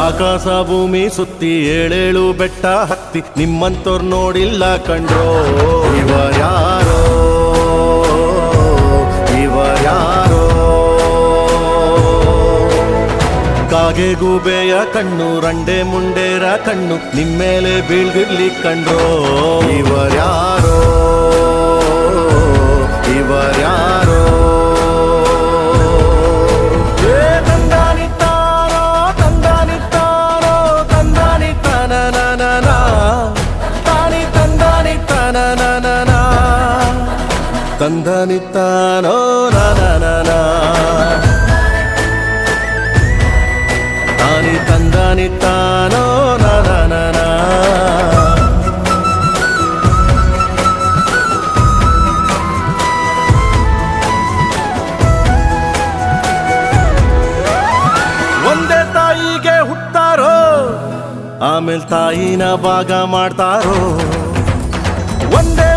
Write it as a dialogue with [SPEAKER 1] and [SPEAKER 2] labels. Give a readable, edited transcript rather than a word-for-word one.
[SPEAKER 1] ಆಕಾಶ ಭೂಮಿ ಸುತ್ತಿ ಏಳೇಳು ಬೆಟ್ಟ ಹತ್ತಿ ನಿಮ್ಮಂತೋರ್ ನೋಡಿಲ್ಲ ಕಂಡ್ರೋ ಇವರ್ಯಾರೋ ಇವರ್ಯಾರೋ ಕಾಗೆ ಗೂಬೆಯ ಕಣ್ಣು ರಂಡೆ ಮುಂಡೇರ ಕಣ್ಣು ನಿಮ್ಮೇಲೆ ಬೀಳ್ದಿರ್ಲಿ ಕಂಡ್ರೋ ಇವರ್ಯಾರೋ ಇವರ್ಯಾರೋ ತಂದನಿತ್ತಾನೋ ನಾನ ತಾನಿ ತಂದನಿತ್ತಾನೋ ನಾನ ಒಂದೇ ತಾಯಿಗೆ ಹುಟ್ಟಾರೋ ಆಮೇಲೆ ತಾಯಿನ ಭಾಗ ಮಾಡ್ತಾರೋ ಒಂದೇ